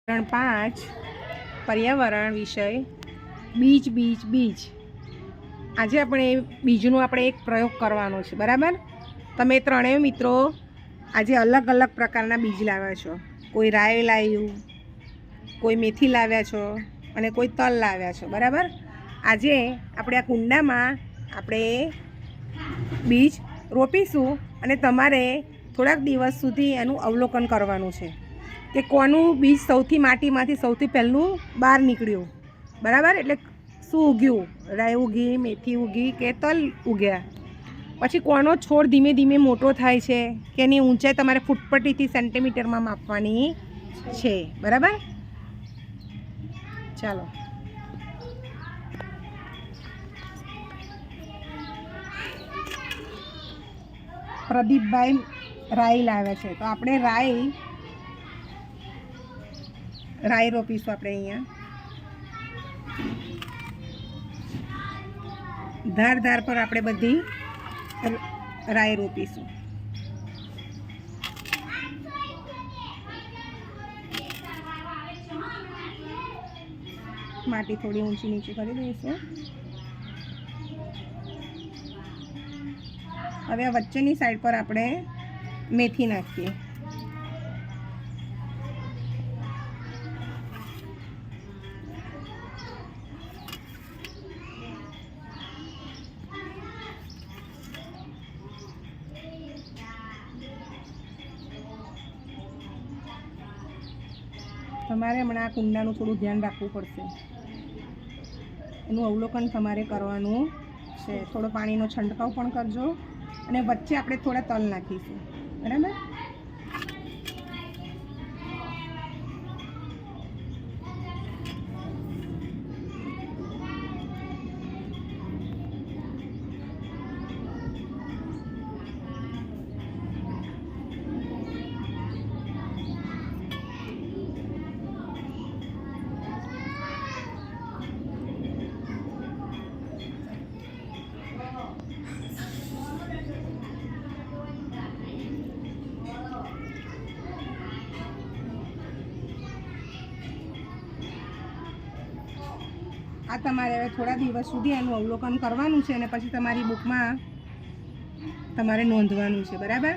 ધોરણ 5 પર્યાવરણ વિષય બીજ બીજ બીજ. આજે આપણે બીજનો એક પ્રયોગ કરવાનો છે, બરાબર? તમે ત્રણેય મિત્રો આજે અલગ અલગ પ્રકારના બીજ લાવ્યા છો. કોઈ રાઈ લાવ્યું, કોઈ મેથી લાવ્યા છો અને કોઈ તલ લાવ્યા છો, બરાબર? આજે આપણે આ કુંડામાં આપણે બીજ રોપીશું અને તમારે થોડાક દિવસ સુધી એનું અવલોકન કરવાનું છે કે કોનું બીજ સૌથી માટીમાંથી સૌથી પહેલું બહાર નીકળ્યું, બરાબર? એટલે શું ઉગ્યું, રાઈ ઉગી, મેથી ઉગી કે તલ ઉગ્યા. પછી કોનો છોડ ધીમે ધીમે મોટો થાય છે કે એની ઊંચાઈ તમારે ફૂટપટ્ટીથી સેન્ટીમીટરમાં માપવાની છે, બરાબર? ચાલો. પ્રદીપભાઈ રાઈ લાવ્યા છે, તો આપણે રાઈ રોપીશું. આપણે અહીંયા ધાર ધાર પર આપણે બધી રાઈ રોપીશું. માટી થોડી ઊંચી નીચે કરી દઈશું. હવે આ વચ્ચેની સાઈડ પર આપણે મેથી નાખીએ. તમારે હમણાં આ કુંડાનું થોડું ધ્યાન રાખવું પડશે. એનું અવલોકન તમારે કરવાનું છે. થોડો પાણીનો છંટકાવ પણ કરજો અને વચ્ચે આપણે થોડા તલ નાખીશું, બરાબર? આ તમારે હવે થોડા દિવસ સુધી એનું અવલોકન કરવાનું છે અને પછી તમારી બુકમાં તમારે નોંધવાનું છે, બરાબર?